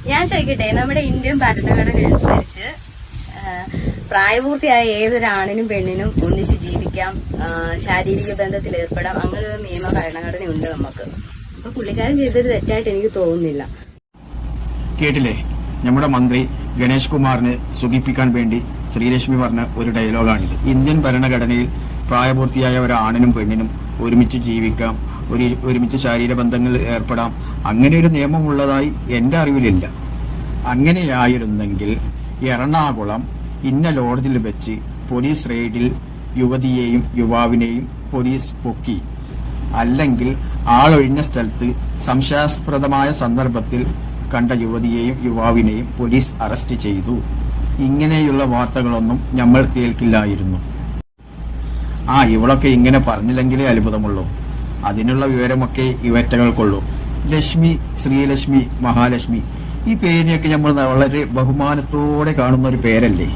ഞാൻ ചോദിക്കട്ടെ, നമ്മുടെ ഇന്ത്യൻ ഭരണഘടന അനുസരിച്ച് പ്രായപൂർത്തിയായ ഏതൊരാണിനും പെണ്ണിനും ഒന്നിച്ച് ജീവിക്കാം, ശാരീരിക ബന്ധത്തിൽ ഏർപ്പെടാം, അങ്ങനെ ഒരു നിയമ ഭരണഘടനയുണ്ട് നമുക്ക്. അപ്പൊ പുള്ളിക്കാരൻ ചെയ്തൊരു തെറ്റായിട്ട് എനിക്ക് തോന്നുന്നില്ല. കേട്ടില്ലേ, നമ്മുടെ മന്ത്രി ഗണേഷ് കുമാറിനെ സുഖിപ്പിക്കാൻ വേണ്ടി ശ്രീലക്ഷ്മി പറഞ്ഞ ഒരു ഡയലോഗാണിത്. ഇന്ത്യൻ ഭരണഘടനയിൽ പ്രായപൂർത്തിയായ ഒരാണിനും പെണ്ണിനും ഒരുമിച്ച് ജീവിക്കാം, ഒരുമിച്ച് ശാരീരബന്ധങ്ങളിൽ ഏർപ്പെടാം, അങ്ങനെ ഒരു നിയമമുള്ളതായി എന്റെ അറിവിലില്ല. അങ്ങനെയായിരുന്നെങ്കിൽ എറണാകുളം ഇന്ന ലോഡ്ജിൽ വെച്ച് പോലീസ് റെയ്ഡിൽ യുവതിയെയും യുവാവിനെയും പോലീസ് പൊക്കി, അല്ലെങ്കിൽ ആളൊഴിഞ്ഞ സ്ഥലത്ത് സംശയാസ്പദമായ സന്ദർഭത്തിൽ കണ്ട യുവതിയെയും യുവാവിനെയും പോലീസ് അറസ്റ്റ് ചെയ്തു. ഇങ്ങനെയുള്ള വാർത്തകളൊന്നും നമ്മൾ കേൾക്കില്ലായിരുന്നു. ഇവളൊക്കെ ഇങ്ങനെ പറഞ്ഞില്ലെങ്കിലേ അത്ഭുതമുള്ളൂ. അതിനുള്ള വിവരമൊക്കെ ഇവറ്റകൾക്കുള്ളൂ. ലക്ഷ്മി, ശ്രീലക്ഷ്മി, മഹാലക്ഷ്മി, ഈ പേരിനെയൊക്കെ നമ്മൾ വളരെ ബഹുമാനത്തോടെ കാണുന്ന ഒരു പേരല്ലേ.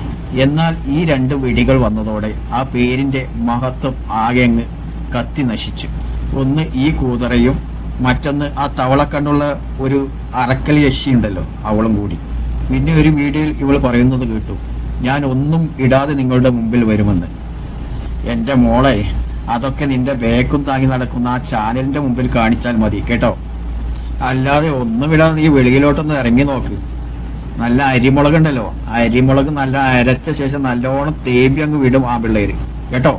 എന്നാൽ ഈ രണ്ട് വെടികൾ വന്നതോടെ ആ പേരിന്റെ മഹത്വം ആകെ അങ്ങ് കത്തി നശിച്ചു. ഒന്ന് ഈ കൂതറയും മറ്റൊന്ന് ആ തവളക്കണ്ണുള്ള ഒരു അറക്കലി യക്ഷിയുണ്ടല്ലോ, അവളും കൂടി. പിന്നെ ഒരു വീഡിയോയിൽ ഇവൾ പറയുന്നത് കേട്ടു, ഞാൻ ഒന്നും ഇടാതെ നിങ്ങളുടെ മുമ്പിൽ വരുമെന്ന്. എന്റെ മോളെ, അതൊക്കെ നിന്റെ വേക്കും താങ്ങി നടക്കുന്ന ആ ചാനലിന്റെ മുമ്പിൽ കാണിച്ചാൽ മതി കേട്ടോ. അല്ലാതെ ഒന്നും ഇടാതെ നീ വെളിയിലോട്ടൊന്ന് ഇറങ്ങി നോക്ക്. നല്ല അരിമുളക് ഉണ്ടല്ലോ, അരിമുളക് നല്ല അരച്ച ശേഷം നല്ലോണം തേമ്പി അങ്ങ് വിടും ആ പിള്ളേര് കേട്ടോ.